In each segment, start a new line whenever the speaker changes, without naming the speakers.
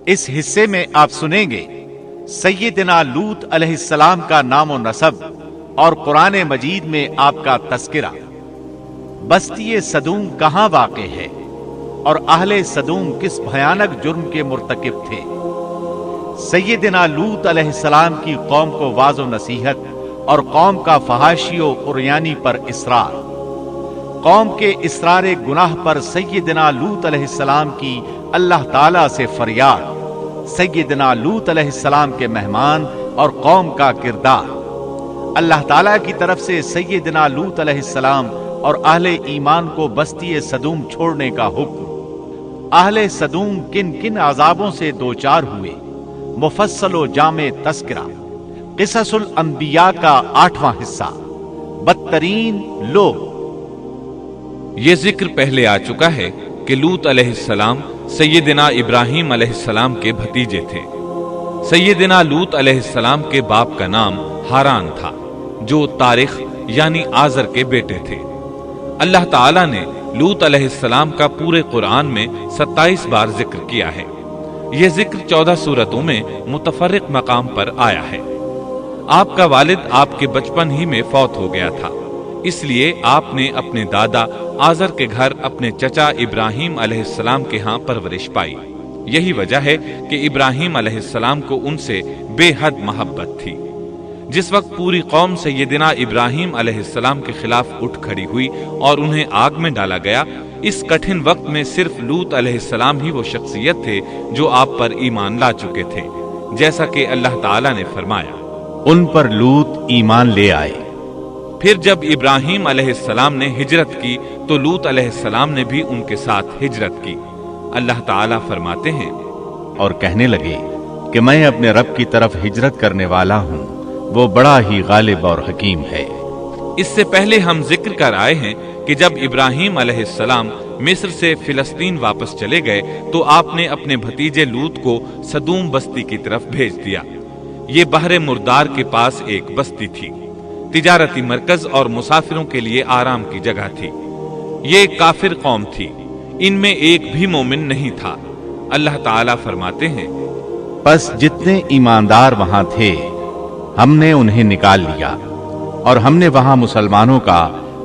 اس حصے میں آپ سنیں گے سیدنا لوط علیہ السلام کا نام و نسب اور قرآن مجید میں آپ کا تذکرہ، بستی صدوم کہاں واقع ہے اور اہل صدوم کس بھیانک جرم کے مرتکب تھے۔ سیدنا لوط علیہ السلام کی قوم کو واعظ و نصیحت اور قوم کا فحاشی و عریانی پر اصرار۔ قوم کے اصرار گناہ پر سیدنا لوط علیہ السلام کی اللہ تعالیٰ سے فریاد۔ سیدنا لوط علیہ السلام کے مہمان اور قوم کا کردار۔ اللہ تعالیٰ کی طرف سے سیدنا لوط علیہ السلام اور اہل ایمان کو بستی صدوم چھوڑنے کا حکم۔ اہل صدوم کن کن عذابوں سے دوچار ہوئے، مفصل و جامع تذکرہ۔ قصص الانبیاء کا 8واں حصہ، بدترین لوگ۔
یہ ذکر پہلے آ چکا ہے کہ لوط علیہ السلام سیدنا ابراہیم علیہ السلام کے بھتیجے تھے۔ سیدنا لوط علیہ السلام کے باپ کا نام ہاران تھا، جو تارخ یعنی آزر کے بیٹے تھے۔ اللہ تعالیٰ نے لوط علیہ السلام کا پورے قرآن میں 27 بار ذکر کیا ہے۔ یہ ذکر 14 سورتوں میں متفرق مقام پر آیا ہے۔ آپ کا والد آپ کے بچپن ہی میں فوت ہو گیا تھا، اس لیے آپ نے اپنے دادا آزر کے گھر اپنے چچا ابراہیم علیہ السلام کے ہاں پرورش پائی۔ یہی وجہ ہے کہ ابراہیم علیہ السلام کو ان سے بے حد محبت تھی۔ جس وقت پوری قوم سیدنا ابراہیم علیہ السلام کے خلاف اٹھ کھڑی ہوئی اور انہیں آگ میں ڈالا گیا، اس کٹھن وقت میں صرف لوط علیہ السلام ہی وہ شخصیت تھے جو آپ پر ایمان لا چکے تھے، جیسا کہ اللہ تعالیٰ نے فرمایا،
ان پر لوط ایمان لے آئے۔
پھر جب ابراہیم علیہ السلام نے ہجرت کی تو لوط علیہ السلام نے بھی ان کے ساتھ ہجرت کی۔ اللہ تعالیٰ فرماتے ہیں،
اور کہنے لگے کہ میں اپنے رب کی طرف ہجرت کرنے والا ہوں، وہ بڑا ہی غالب اور حکیم ہے۔
اس سے پہلے ہم ذکر کر آئے ہیں کہ جب ابراہیم علیہ السلام مصر سے فلسطین واپس چلے گئے تو آپ نے اپنے بھتیجے لوط کو صدوم بستی کی طرف بھیج دیا۔ یہ بحر مردار کے پاس ایک بستی تھی، تجارتی مرکز اور مسافروں کے لیے آرام کی جگہ تھی۔ یہ کافر قوم تھی، ان میں ایک بھی مومن نہیں تھا۔ اللہ تعالیٰ فرماتے ہیں،
پس جتنے ایماندار وہاں تھے ہم نے انہیں نکال لیا، اور ہم نے وہاں مسلمانوں کا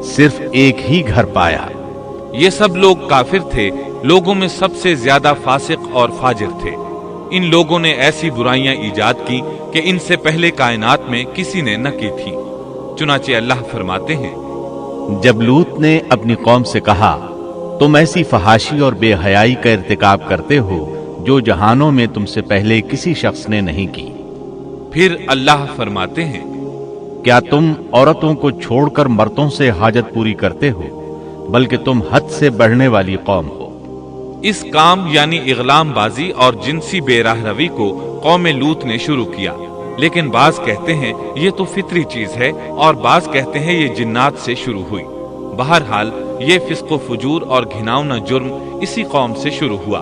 صرف ایک ہی گھر پایا۔
یہ سب لوگ کافر تھے، لوگوں میں سب سے زیادہ فاسق اور فاجر تھے۔ ان لوگوں نے ایسی برائیاں ایجاد کی کہ ان سے پہلے کائنات میں کسی نے نہ کی تھی۔ چنانچہ اللہ فرماتے ہیں،
جب لوط نے اپنی قوم سے کہا، تم ایسی فحاشی اور بے حیائی کا ارتکاب کرتے ہو جو جہانوں میں تم سے پہلے کسی شخص نے نہیں کی۔
پھر اللہ فرماتے ہیں،
کیا تم عورتوں کو چھوڑ کر مردوں سے حاجت پوری کرتے ہو، بلکہ تم حد سے بڑھنے والی قوم ہو۔
اس کام یعنی اغلام بازی اور جنسی بے راہ روی کو قوم لوط نے شروع کیا، لیکن بعض کہتے ہیں یہ تو فطری چیز ہے اور بعض کہتے ہیں یہ جنات سے شروع ہوئی۔ بہرحال یہ فسق و فجور اور گھناؤنا جرم اسی قوم سے شروع ہوا۔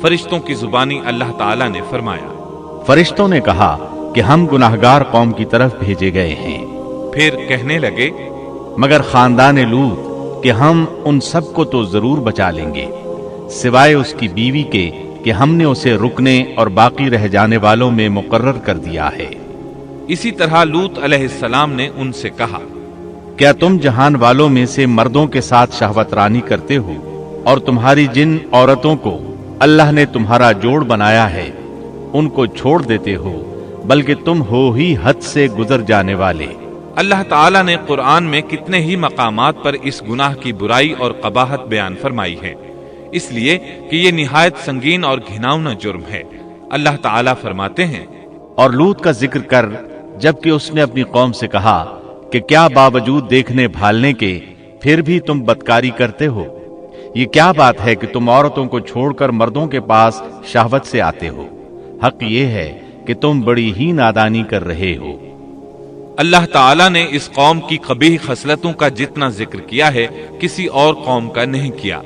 فرشتوں کی زبانی اللہ تعالیٰ نے فرمایا،
فرشتوں نے کہا کہ ہم گناہگار قوم کی طرف بھیجے گئے ہیں۔
پھر کہنے لگے،
مگر خاندان لوط کہ ہم ان سب کو تو ضرور بچا لیں گے، سوائے اس کی بیوی کے کہ ہم نے اسے رکنے اور باقی رہ جانے والوں میں مقرر کر دیا ہے۔
اسی طرح لوط علیہ السلام نے ان سے کہا،
کیا تم جہان والوں میں سے مردوں کے ساتھ شہوت رانی کرتے ہو، اور تمہاری جن عورتوں کو اللہ نے تمہارا جوڑ بنایا ہے ان کو چھوڑ دیتے ہو، بلکہ تم ہو ہی حد سے گزر جانے والے۔
اللہ تعالیٰ نے قرآن میں کتنے ہی مقامات پر اس گناہ کی برائی اور قباحت بیان فرمائی ہے، اس لیے کہ یہ نہایت سنگین اور گھناؤنا جرم ہے۔ اللہ تعالیٰ فرماتے ہیں،
اور لوط کا ذکر کر جبکہ اس نے اپنی قوم سے کہا کہ کیا باوجود دیکھنے بھالنے کے پھر بھی تم بدکاری کرتے ہو؟ یہ کیا بات ہے کہ تم عورتوں کو چھوڑ کر مردوں کے پاس شہوت سے آتے ہو؟ حق یہ ہے کہ تم بڑی ہی نادانی کر رہے ہو۔
اللہ تعالیٰ نے اس قوم کی قبیح خصلتوں کا جتنا ذکر کیا ہے کسی اور قوم کا نہیں کیا۔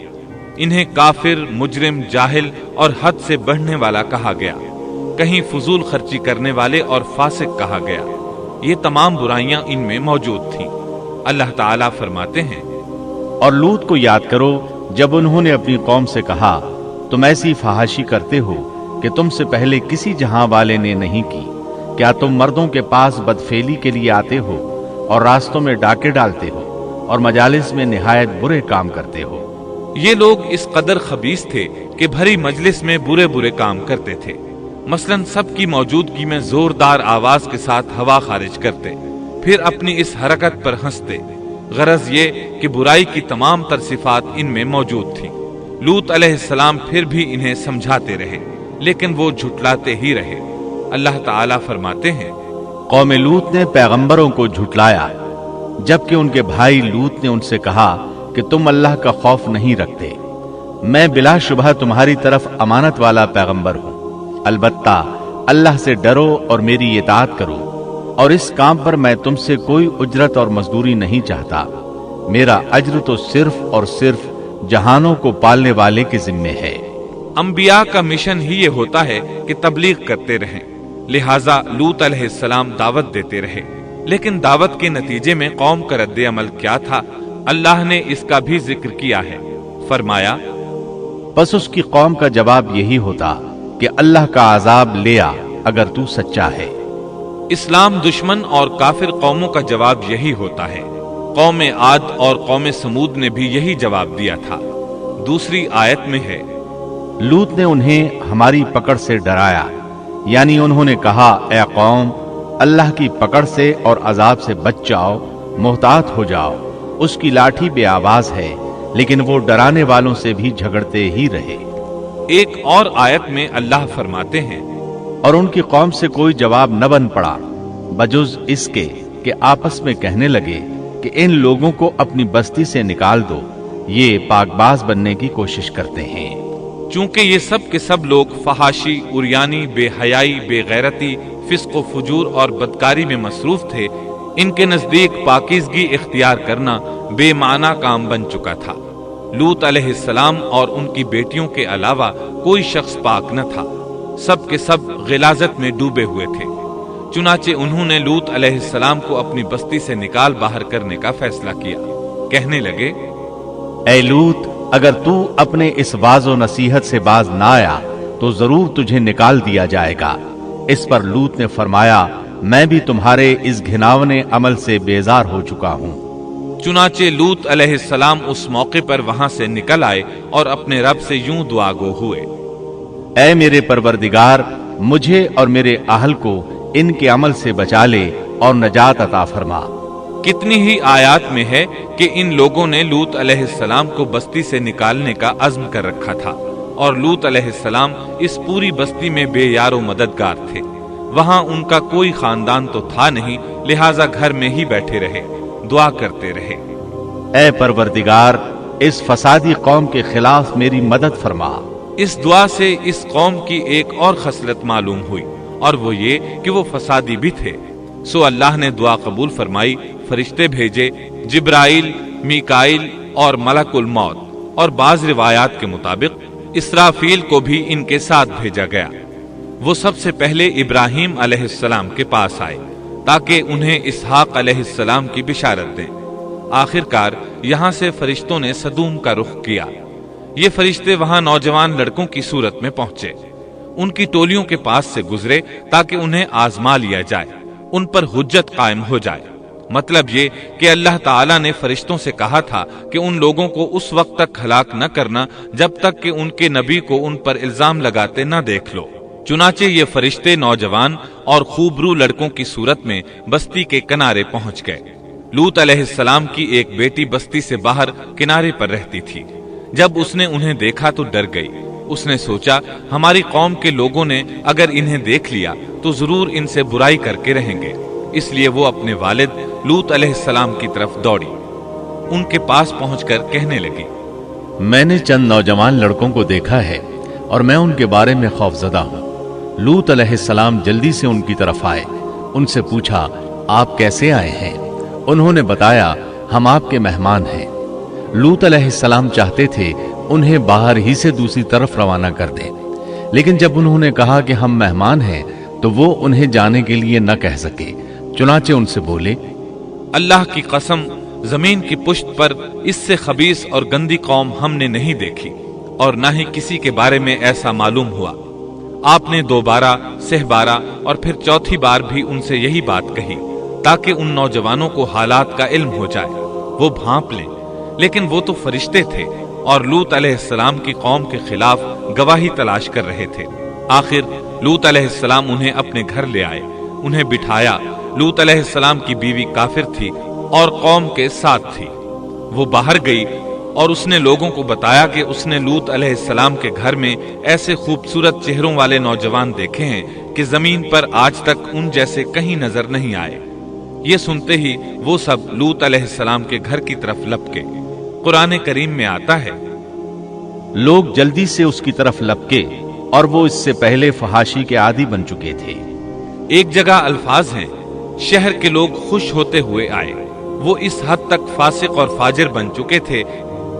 انہیں کافر، مجرم، جاہل اور حد سے بڑھنے والا کہا گیا، کہیں فضول خرچی کرنے والے اور فاسق کہا گیا۔ یہ تمام برائیاں ان میں موجود تھیں۔ اللہ تعالیٰ فرماتے ہیں،
اور لوط کو یاد کرو جب انہوں نے اپنی قوم سے کہا، تم ایسی فحاشی کرتے ہو कि तुमसे पहले किसी जहां वाले ने नहीं की। क्या तुम मर्दों के पास बदफेली के लिए आते हो और रास्तों में डाके डालते हो और मजालिस में निहायत बुरे काम करते हो।
ये लोग इस कदर खबीस थे कि भरी मजलिस में बुरे बुरे काम करते थे। मसलन सबकी मौजूदगी में जोरदार आवाज के साथ हवा खारिज करते, फिर अपनी इस हरकत पर हंसते। गरज ये कि बुराई की तमाम तर सिफात इनमें मौजूद थी। लूत अलैहिस्सलाम फिर भी इन्हें समझाते रहे, लेकिन वो झुटलाते ही रहे। अल्लाह ताला फरमाते हैं,
कौम लूत ने पैगंबरों को झुटलाया, जबकि उनके भाई लूत ने उनसे कहा कि तुम अल्लाह का खौफ नहीं रखते। मैं बिलाशुबह तुम्हारी तरफ अमानत वाला पैगंबर हूं। अलबत्ता अल्लाह से डरो और मेरी इताअत करो, और इस काम पर मैं तुमसे कोई उजरत और मजदूरी नहीं चाहता। मेरा अज्र तो सिर्फ और सिर्फ जहानों को पालने वाले के जिम्मे है।
अंबिया का मिशन ही ये होता है कि तबलीग करते रहें। लिहाजा लूत अलैहिस्सलाम दावत देते रहे, लेकिन दावत के नतीजे में कौम का रद्द अमल क्या था, अल्लाह ने इसका भी जिक्र किया है। फरमाया,
बस उसकी कौम का जवाब यही होता कि अल्लाह का अजाब ले आ अगर तू सच्चा है।
इस्लाम दुश्मन और काफिर कौमों का जवाब यही होता है। कौम आद और कौम समूद ने भी यही जवाब दिया था। दूसरी आयत में है,
लूत ने उन्हें हमारी पकड़ से डराया, यानी उन्होंने कहा, ए कौम, अल्लाह की पकड़ से और अजाब से बच जाओ, मोहतात हो जाओ। उसकी लाठी बेआवाज है, लेकिन वो डराने वालों से भी झगड़ते ही रहे।
एक और आयत में अल्लाह फरमाते हैं,
और उनकी कौम से कोई जवाब न बन पड़ा बजुज इसके कि आपस में कहने लगे कि इन लोगों को अपनी बस्ती से निकाल दो, ये पाकबाज बनने की कोशिश करते हैं।
चूंकि ये सब के सब लोग फहाशी, उरियानी, बेहयाई, बेगैरती, फिस्क व फुजूर और बदकारी में मसरूफ थे, इनके नजदीक पाकीज़गी इख्तियार करना बेमाना काम बन चुका था। लूत अलैहिस्सलाम और उनकी बेटियों के अलावा कोई शख्स पाक न था। सब के सब गिलाजत में डूबे हुए थे। चुनाचे उन्होंने लूत अलैहिस्सलाम को अपनी बस्ती से निकाल बाहर करने का फैसला किया। कहने लगे,
ए लूत, अगर तू अपने इस वाज़ो नसीहत से बाज ना आया तो जरूर तुझे निकाल दिया जाएगा। इस पर लूत ने फरमाया, मैं भी तुम्हारे इस घिनावने अमल से बेजार हो चुका हूं।
चुनाचे लूत अलैहिस्सलाम उस मौके पर वहां से निकल आए और अपने रब से यूं दुआगो हुए,
ऐ मेरे परवरदिगार, मुझे और मेरे अहल को इनके अमल से बचा ले और नजात अता फरमा।
कितनी ही आयात में है कि इन लोगों ने लूत अलैहिस्सलाम को बस्ती से निकालने का अज़्म कर रखा था, और लूत अलैहिस्सलाम इस पूरी बस्ती में बेयारो मददगार थे। वहां उनका कोई खानदान तो था नहीं, लिहाजा घर में ही बैठे रहे, दुआ करते रहे,
ऐ परवरदिगार, इस फसादी कौम के खिलाफ मेरी मदद फरमा।
इस दुआ से इस कौम की एक और खसलत मालूम हुई, और वो ये कि वो फसादी भी थे। सो अल्लाह ने दुआ कबूल फरमाई, फरिश्ते भेजे, जिब्राइल, मीकाइल और मलकुल मौत, और बाज रिवायात के मुताबिक इसराफील को भी इनके साथ भेजा गया। वो सबसे पहले इब्राहिम अलैहिस्सलाम के पास आए ताकि उन्हें इसहाक अलैहिस्सलाम की बिशारत दें। आखिरकार यहां से फरिश्तों ने सदूम का रुख किया। ये फरिश्ते वहां नौजवान लड़कों की सूरत में पहुंचे, उनकी टोलियों के पास से गुजरे ताकि उन्हें आजमा लिया जाए, उन पर हुज्जत कायम हो जाए। मतलब ये कि अल्लाह ताला ने फरिश्तों से कहा था कि उन लोगों को उस वक्त तक हलाक न करना जब तक कि उनके नबी को उन पर इल्जाम लगाते न देख लो। चुनाचे ये फरिश्ते नौजवान और खूबरू लड़कों की सूरत में बस्ती के किनारे पहुंच गए। लूत अलैहिस्सलाम की एक बेटी बस्ती से बाहर किनारे पर रहती थी। जब उसने उन्हें देखा तो डर गई। उसने सोचा, हमारी कौम के लोगों ने अगर इन्हें देख लिया तो जरूर इनसे बुराई करके रहेंगे। इसलिए वो अपने वालिद लूत अलैहिस्सलाम की तरफ दौड़ी। उनके पास पहुंचकर कहने लगी,
मैंने चंद नौजवान लड़कों को देखा है और मैं उनके बारे में खौफजदा हूं। लूत अलैहिस्सलाम जल्दी से उनकी तरफ आए। उनसे पूछा, आप कैसे आए हैं? उन्होंने बताया, हम आपके मेहमान हैं। लूत अलैहिस्सलाम चाहते थे उन्हें बाहर ही से दूसरी तरफ रवाना कर दें, लेकिन जब उन्होंने कहा कि हम मेहमान हैं तो वो उन्हें जाने के लिए न कह सके। चुनाचे उनसे बोले,
अल्लाह की कसम, जमीन की पुश्त पर इससे खबीस और गंदी कौम हमने नहीं देखी और न ही किसी के बारे में ऐसा मालूम हुआ। आपने दोबारा, सहबारा और फिर चौथी बार भी उनसे यही बात कही ताकि उन नौजवानों को हालात का इल्म हो जाए, वो भांप लें। लेकिन वो तो फरिश्ते थे और लूत अलैहिस्सलाम की कौम के खिलाफ गवाही तलाश कर रहे थे। आखिर लूत अलैहिस्सलाम उन्हें अपने घर ले आए, उन्हें बिठाया। लूत अलैहिस्सलाम की बीवी काफिर थी और कौम के साथ थी। वो बाहर गई और उसने लोगों को बताया कि उसने लूत अलैहिस्सलाम के घर में ऐसे खूबसूरत चेहरों वाले नौजवान देखे हैं कि जमीन पर आज तक उन जैसे कहीं नजर नहीं आए। ये सुनते ही वो सब लूत अलैहिस्सलाम के घर की तरफ लपके। कुरान करीम में आता है,
लोग जल्दी से उसकी तरफ लपके और वो इससे पहले फहाशी के आदी बन चुके थे।
एक जगह अल्फाज हैं, शहर के लोग खुश होते हुए आए। वो इस हद तक फासिक और फाजिर बन चुके थे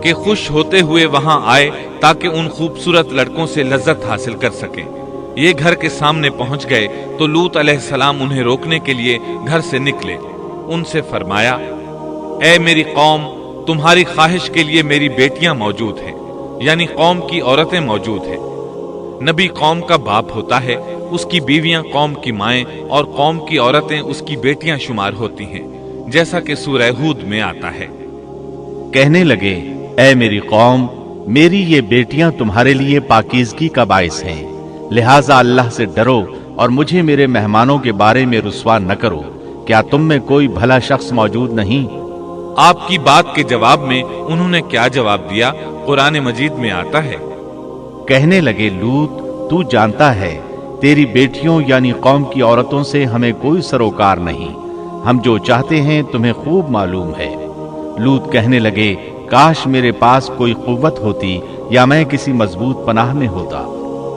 कि खुश होते हुए वहां आए ताकि उन खूबसूरत लड़कों से लज्जत हासिल कर सकें। ये घर के सामने पहुंच गए तो लूत अलैहिस्सलाम उन्हें रोकने के लिए घर से निकले। उनसे फरमाया, ऐ मेरी कौम, तुम्हारी ख्वाहिश के लिए मेरी बेटियां मौजूद हैं, यानी कौम की औरतें मौजूद हैं। नबी कौम का बाप होता है, उसकी बीवियां कौम की माएं और कौम की औरतें उसकी बेटियां शुमार होती हैं, जैसा कि सूरह हूद में आता है।
कहने लगे, ऐ मेरी कौम, मेरी ये बेटियां तुम्हारे लिए पाकीज़गी का बाइस हैं, लिहाजा अल्लाह से डरो और मुझे मेरे मेहमानों के बारे में रुस्वा न करो। क्या तुम में कोई भला शख्स मौजूद नहीं?
आपकी बात के जवाब में उन्होंने क्या जवाब दिया, कुरान मजीद में आता है,
कहने लगे, लूत, तू जानता है तेरी बेटियों यानी कौम की औरतों से हमें कोई सरोकार नहीं। हम जो चाहते हैं तुम्हें खूब मालूम है। लूत कहने लगे, काश मेरे पास कोई कुव्वत होती या मैं किसी मजबूत पनाह में होता।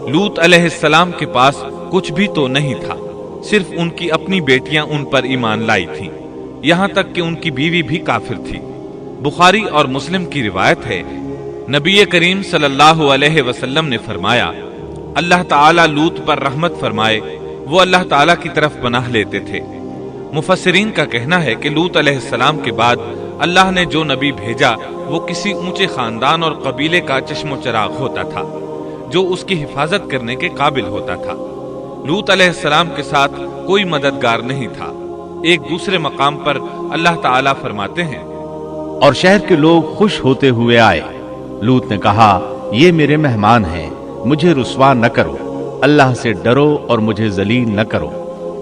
लूत अलैहिस्सलाम के पास कुछ भी तो नहीं था, सिर्फ उनकी अपनी बेटियां उन पर ईमान लाई थीं, यहां तक कि उनकी बीवी भी काफिर थी। बुखारी और मुस्लिम की रिवायत है, नबी करीम सल्लल्लाहु अलैहि वसल्लम ने फरमाया, अल्लाह ताला लूत पर रहमत फरमाए, वो अल्लाह ताला की तरफ पनाह लेते थे। मुफस्सिरीन का कहना है कि लूत अलैहिस्सलाम के बाद अल्लाह ने जो नबी भेजा वो किसी ऊंचे खानदान और कबीले का चश्मो चराग होता था, जो उसकी हिफाजत करने के काबिल होता था। लूत अलैहिस्सलाम के साथ कोई मददगार नहीं था। एक दूसरे मकाम पर अल्लाह ताला फरमाते हैं,
और शहर के लोग खुश होते हुए आए। लूत ने कहा, ये मेरे मेहमान हैं, मुझे रुस्वा न करो, अल्लाह से डरो और मुझे जलील न करो।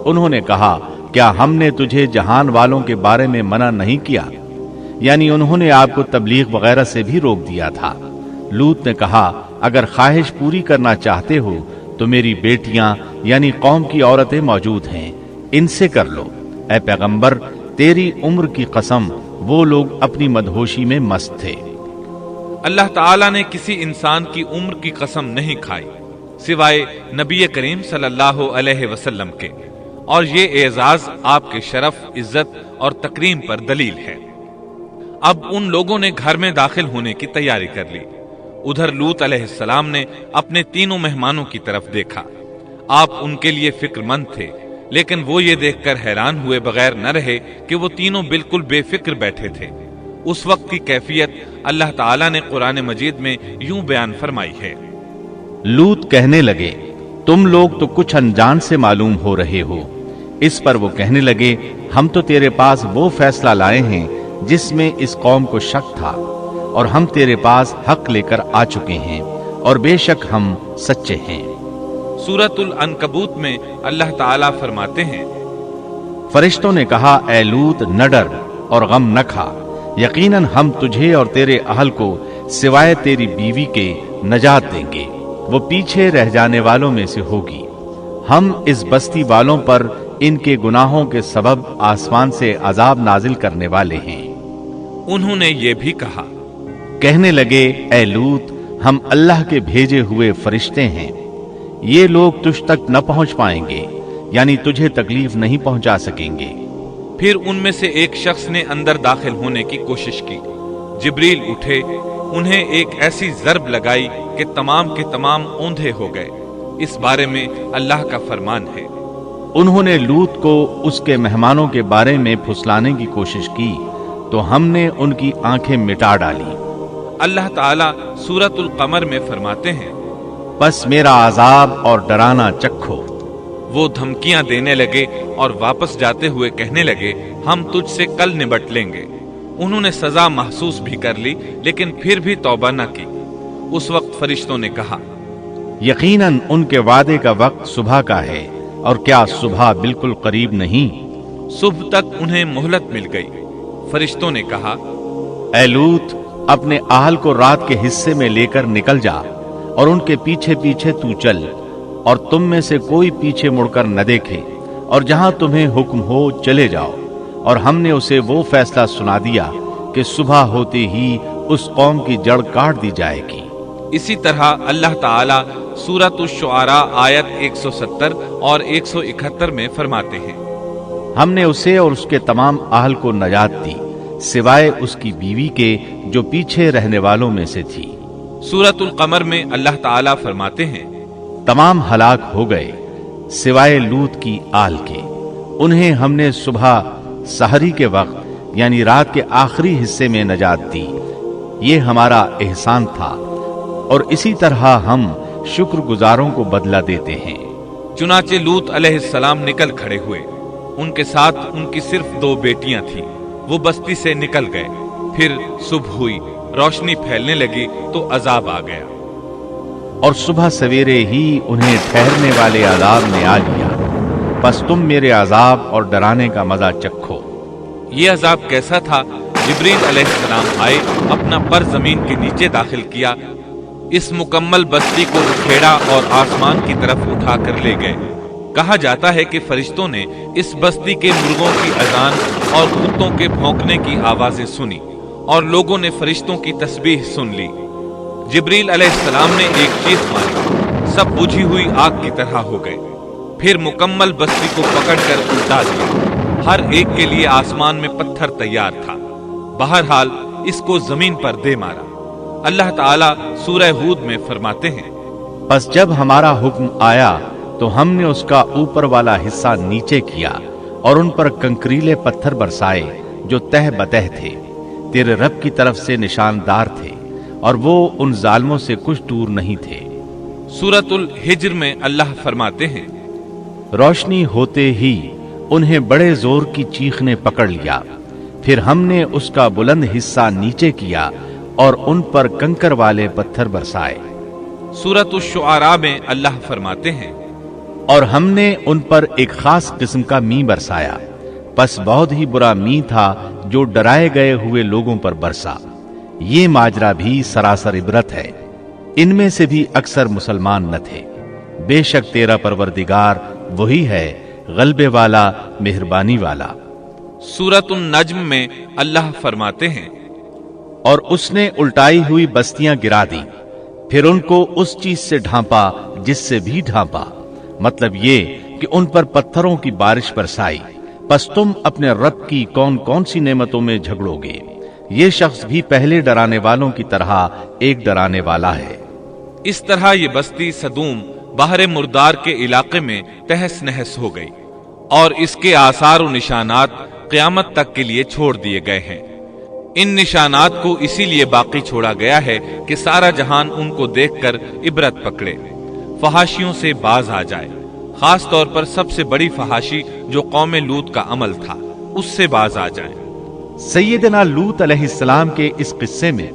उन्होंने कहा, क्या हमने तुझे जहान वालों के बारे में मना नहीं किया? यानी उन्होंने आपको तबलीग वगैरह से भी रोक दिया था। लूत ने कहा, अगर ख्वाहिश पूरी करना चाहते हो तो मेरी बेटियां यानी कौम की औरतें मौजूद हैं, इनसे कर लो। ऐ पैगंबर, तेरी उम्र की कसम, वो लोग अपनी मदहोशी में मस्त थे।
अल्लाह ताला ने किसी इंसान की उम्र की कसम नहीं खाई सिवाय नबी करीम सल्लल्लाहु अलैहि वसल्लम के, और ये एजाज आपके शरफ, इज्जत और तकरीम पर दलील है। अब उन लोगों ने घर में दाखिल होने की तैयारी कर ली। उधर लूत अलैहिस्सलाम ने अपने तीनों मेहमानों की तरफ देखा। आप उनके लिए फिक्रमंद थे, लेकिन वो ये देखकर हैरान हुए बगैर न रहे कि वो तीनों बिल्कुल बेफिक्र बैठे थे। उस वक्त की कैफियत अल्लाह ताला ने कुरान मजीद में यूं बयान फरमाई है,
लूत कहने लगे, तुम लोग तो कुछ अनजान से मालूम हो रहे हो। इस पर वो कहने लगे, हम तो तेरे पास वो फैसला लाए हैं जिसमें इस कौम को शक था, और हम तेरे पास हक लेकर आ चुके हैं, और बेशक हम सच्चे हैं।
सूरतुल अनकबूत में अल्लाह ताला फरमाते हैं,
फरिश्तों ने कहा, ऐ लूत, न डर और गम न खा, यकीनन हम तुझे और तेरे अहल को सिवाय तेरी बीवी के नजात देंगे, वो पीछे रह जाने वालों में से होगी। हम इस बस्ती वालों पर इनके गुनाहों के सबब आसमान से अजाब नाजिल करने वाले हैं।
उन्होंने ये भी कहा,
कहने लगे, ऐ लूत, हम अल्लाह के भेजे हुए फरिश्ते हैं, ये लोग तुझ तक न पहुंच पाएंगे, यानी तुझे तकलीफ नहीं पहुंचा सकेंगे।
फिर उनमें से एक शख्स ने अंदर दाखिल होने की कोशिश की। जिब्रील उठे, उन्हें एक ऐसी जरब लगाई कि तमाम के तमाम औंधे हो गए। इस बारे में अल्लाह का फरमान है,
उन्होंने लूत को उसके मेहमानों के बारे में फुसलाने की कोशिश की तो हमने उनकी आंखें मिटा डाली।
अल्लाह ताला सूरतुल कमर में फरमाते हैं,
बस मेरा अजाब और डराना चखो।
वो धमकियां देने लगे और वापस जाते हुए कहने लगे, हम तुझसे कल निबट लेंगे। उन्होंने सजा महसूस भी कर ली, लेकिन फिर भी तौबा न की। उस वक्त फरिश्तों ने कहा,
यकीनन उनके वादे का वक्त सुबह का है, और क्या सुबह बिल्कुल करीब नहीं?
सुबह तक उन्हें मोहलत मिल गई। फरिश्तों ने कहा,
ऐ लूत, अपने आहल को रात के हिस्से में लेकर निकल जा और उनके पीछे पीछे तू चल, और तुम में से कोई पीछे मुड़कर न देखे, और जहां तुम्हें हुक्म हो चले जाओ। और हमने उसे वो फैसला सुना दिया कि सुबह होते ही उस कौम की जड़ काट दी जाएगी।
इसी तरह अल्लाह ताला सूरत शुआरा आयत 170 और 171 में फरमाते हैं,
हमने उसे और उसके तमाम आहल को नजात दी, सिवाय उसकी बीवी के जो पीछे रहने वालों में से थी।
सूरतुल कमर में अल्लाह ताला फरमाते हैं,
तमाम हलाक हो गए सिवाय लूत की आल के। उन्हें हमने सुबह सहरी के वक्त यानी रात के आखिरी हिस्से में नजात दी। ये हमारा एहसान था, और इसी तरह हम शुक्रगुजारों को बदला देते हैं।
चुनाचे लूत अलैहिस्सलाम निकल खड़े हुए। उनके साथ उनकी सिर्फ 2 बेटियां थीं। वो बस्ती से निकल गए। फिर सुबह हुई, रोशनी फैलने लगी तो अजाब आ गया,
और सुबह सवेरे ही उन्हें ठहरने वाले अजाब ने आ लिया। बस तुम मेरे अजाब और डराने का मजा चखो।
ये अजाब कैसा था? जिब्रील अलैहिस्सलाम आए, अपना पर जमीन के नीचे दाखिल किया, इस मुकम्मल बस्ती को उखेड़ा और आसमान की तरफ उठा कर ले गए। कहा जाता है कि फरिश्तों ने इस बस्ती के मुर्गों की अजान और कुत्तों के भौंकने की आवाजें सुनी, और लोगों ने फरिश्तों की तस्बीह सुन ली। जिब्रील अलैहिस्सलाम ने एक चीख मारी, सब बुझी हुई आग की तरह हो गए। फिर मुकम्मल बस्ती को पकड़कर उल्टा दिया। हर एक के लिए आसमान में पत्थर तैयार था। बहरहाल इसको जमीन पर दे मारा। अल्लाह ताला सूरह हूद में फरमाते हैं,
बस जब हमारा हुक्म आया तो हमने उसका ऊपर वाला हिस्सा नीचे किया, और उन पर कंकरीले पत्थर बरसाए जो तह बतह थे, तेरे रब की तरफ से निशानदार थे, और वो उन जालिमों से कुछ दूर नहीं थे।
सूरतुल हिज्र में अल्लाह फरमाते हैं,
रोशनी होते ही उन्हें बड़े जोर की चीख ने पकड़ लिया। फिर हमने उसका बुलंद हिस्सा नीचे किया और उन पर कंकर वाले पत्थर बरसाए।
सूरतुल शुआरा में अल्लाह फरमाते हैं,
और हमने उन पर एक खास किस्म का मी बरसाया। बस बहुत ही बुरा मी था जो डराए गए हुए लोगों पर बरसा। ये माजरा भी सरासर इबरत है। इनमें से भी अक्सर मुसलमान न थे। बेशक तेरा परवरदिगार वही है, गलबे वाला, मेहरबानी वाला।
सूरतुन नज्म में अल्लाह फरमाते हैं,
और उसने उल्टाई हुई बस्तियां गिरा दी, फिर उनको उस चीज से ढांपा जिससे भी ढांपा। मतलब ये कि उन पर पत्थरों की बारिश बरसाई। बस तुम अपने रब की कौन कौन सी नेमतों में झगड़ोगे। ये शख्स भी पहले डराने वालों की तरह एक डराने वाला है।
इस तरह ये बस्ती सदूम बाहर मुर्दार के इलाके में तहस नहस हो गई, और इसके आसार और निशानात क़यामत तक के लिए छोड़ दिए गए हैं। इन निशानात को इसीलिए बाकी छोड़ा गया है कि सारा जहान उनको देखकर इबरत पकड़े, फहाशियों से बाज आ जाए। खास तौर पर सबसे बड़ी फहाशी जो कौम लूत का अमल था, उससे बाज आ जाए।
सैयदना लूत अलैहिस्सलाम के इस किस्से में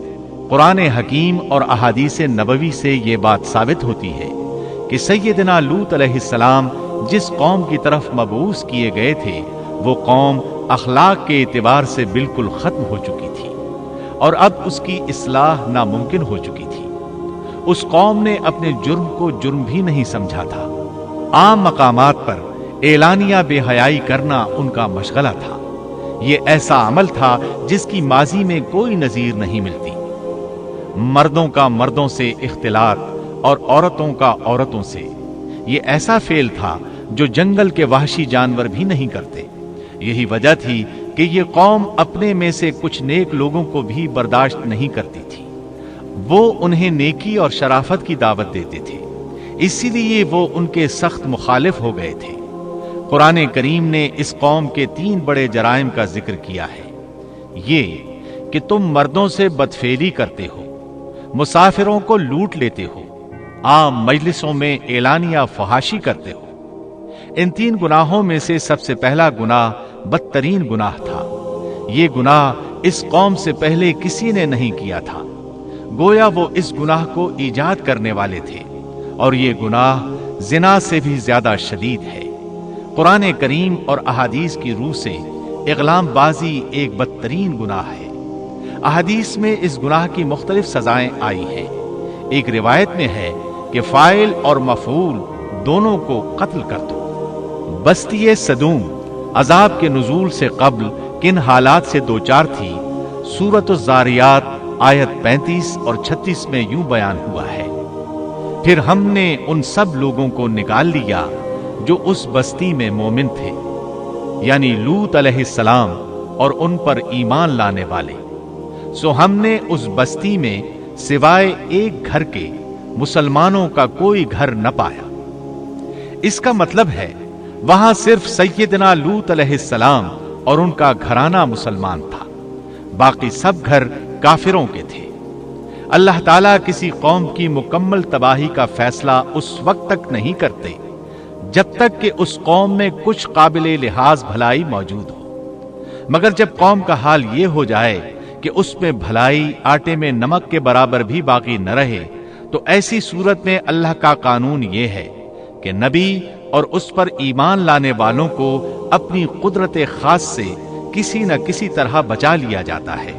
कुरान हकीम और अहादीस नबवी से ये बात साबित होती है कि सैयदना लूत अलैहिस्सलाम जिस कौम की तरफ मबूस किए गए थे, वो कौम अखलाक के एतबार से बिल्कुल खत्म हो चुकी थी, और अब उसकी इस्लाह नामुमकिन हो चुकी थी। उस कौम ने अपने जुर्म को जुर्म भी नहीं समझा था। आम मकामात पर एलानिया बेहयाई करना उनका मशगला था। ये ऐसा अमल था जिसकी माजी में कोई नजीर नहीं मिलती। मर्दों का मर्दों से इख्तिलात और औरतों का औरतों से। ये ऐसा फेल था जो जंगल के वहशी जानवर भी नहीं करते। यही वजह थी कि ये कौम अपने में से कुछ नेक लोगों को भी बर्दाश्त नहीं करती थी। वो उन्हें नेकी और शराफत की दावत देते थे, इसीलिए वो उनके सख्त मुखालिफ हो गए थे। कुरान करीम ने इस कौम के 3 बड़े जराइम का जिक्र किया है। ये कि तुम मर्दों से बदफेली करते हो, मुसाफिरों को लूट लेते हो, आम मजलिसों में एलानिया फहाशी करते हो। इन 3 गुनाहों में से सबसे पहला गुनाह बदतरीन गुनाह था। ये गुनाह इस कौम से पहले किसी ने नहीं किया था। गोया वो इस गुनाह को ईजाद करने वाले थे, और ये गुनाह जिना से भी ज्यादा शदीद है। कुरान करीम और अहादीस की रूह से इग़लाम बाजी एक बदतरीन गुनाह है। अहादीस में इस गुनाह की मुख्तलिफ सजाएं आई हैं। एक रिवायत में है कि फाइल और मफूल दोनों को कत्ल कर दो। बस्ती सदूम अजाब के नुज़ूल से कब्ल किन हालात से दो चार थी, सूरत ज़ारियात आयत 35 और 36 में यूं बयान हुआ है। फिर हमने उन सब लोगों को निकाल लिया जो उस बस्ती में मोमिन थे, यानी लूत अलैहिस्सलाम और उन पर ईमान लाने वाले। सो हमने उस बस्ती में सिवाय एक घर के मुसलमानों का कोई घर न पाया। इसका मतलब है वहां सिर्फ सैयदना लूत अलैहिस्सलाम और उनका घराना मुसलमान था, बाकी सब घर काफिरों के थे। अल्लाह ताला किसी कौम की मुकम्मल तबाही का फैसला उस वक्त तक नहीं करते जब तक कि उस कौम में कुछ काबिले लिहाज भलाई मौजूद हो। मगर जब कौम का हाल ये हो जाए कि उसमें भलाई आटे में नमक के बराबर भी बाकी न रहे, तो ऐसी सूरत में अल्लाह का कानून ये है कि नबी और उस पर ईमान लाने वालों को अपनी कुदरत खास से किसी न किसी तरह बचा लिया जाता है,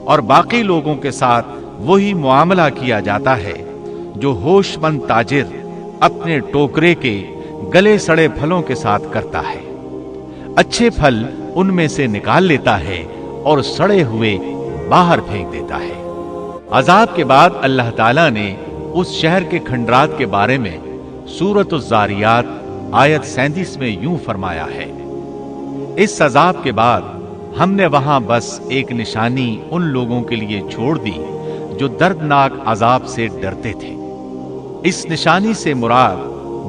और बाकी लोगों के साथ वही मुआमला किया जाता है जो होशमंद ताजिर अपने टोकरे के गले सड़े फलों के साथ करता है। अच्छे फल उनमें से निकाल लेता है और सड़े हुए बाहर फेंक देता है। अजाब के बाद अल्लाह ताला ने उस शहर के खंडरात के बारे में सूरत ज़ारियात आयत 37 में यूं फरमाया है, इस अजाब के बाद हमने वहां बस एक निशानी उन लोगों के लिए छोड़ दी जो दर्दनाक अजाब से डरते थे। इस निशानी से मुराद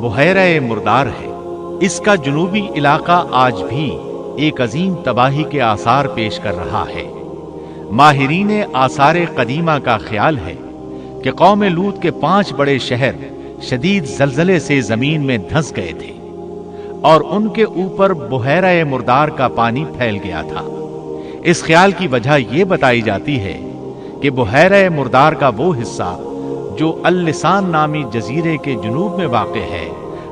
बुहैरा मुर्दार है। इसका जुनूबी इलाका आज भी एक अजीम तबाही के आसार पेश कर रहा है। माहिरीन आसार कदीमा का ख्याल है कि कौम लूत के 5 बड़े शहर शदीद जलजले से जमीन में धंस गए थे और उनके ऊपर बुहैरा मुर्दार का पानी फैल गया था। इस ख्याल की वजह यह बताई जाती है कि बुहैरा मुर्दार का वो हिस्सा जो अल-लिसान नामी जजीरे के जुनूब में वाक़े है,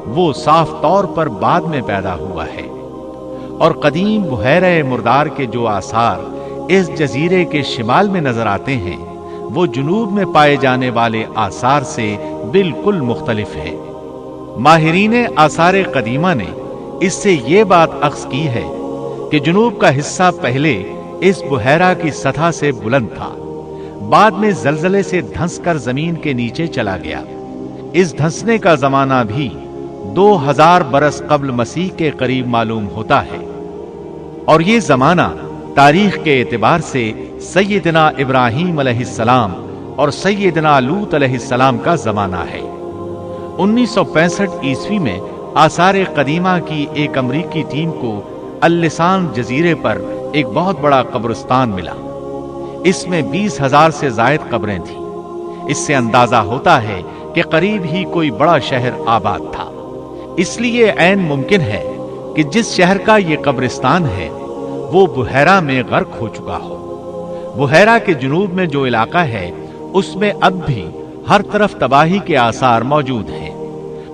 वो साफ तौर पर बाद में पैदा हुआ है, और कदीम बुहैरा मुर्दार के जो आसार इस जजीरे के शिमाल में नजर आते हैं, वो जुनूब में पाए जाने वाले आसार से बिल्कुल मुख्तलिफ है। माहिरीन आसार कदीमा ने इससे ये बात अख्ज़ की है कि जुनूब का हिस्सा पहले इस बुहैरा की सतह से बुलंद था, बाद में जलजले से धंसकर जमीन के नीचे चला गया। इस धंसने का जमाना भी 2000 बरस कब्ल मसीह के करीब मालूम होता है, और ये जमाना तारीख के एतबार से सैयदना इब्राहीम अलैहिस्सलाम और सैयदना लूत अलैहिस्सलाम का जमाना है। 1965 ईस्वी में आसार कदीमा की एक अमरीकी टीम को अल-लिसान जजीरे पर एक बहुत बड़ा कब्रिस्तान मिला। इसमें 20,000 से जायद कब्रें थीं। इससे अंदाजा होता है कि करीब ही कोई बड़ा शहर आबाद था। इसलिए ऐन मुमकिन है कि जिस शहर का ये कब्रिस्तान है वो बुहैरा में गर्क हो चुका हो। बुहैरा के जुनूब में जो इलाका है उसमें अब भी हर तरफ तबाही के आसार मौजूद हैं,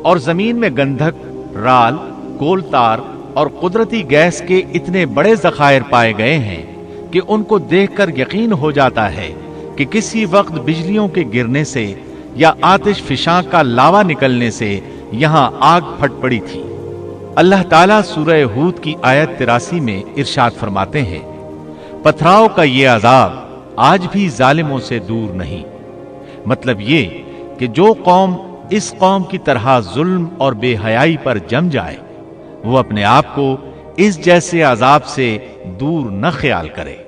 और जमीन में गंधक, राल, कोलतार और कुदरती गैस के इतने बड़े जखायर पाए गए हैं कि उनको देखकर यकीन हो जाता है कि किसी वक्त बिजलियों के गिरने से या आतिश फिशां का लावा निकलने से यहां आग फट पड़ी थी। अल्लाह ताला सूरह हूद की आयत 83 में इरशाद फरमाते हैं, पथराव का ये अजाब आज भी जालिमों से दूर नहीं। मतलब ये कि जो कौम इस कौम की तरह जुल्म और बेहयाई पर जम जाए, वो अपने आप को इस जैसे अजाब से दूर न ख्याल करे।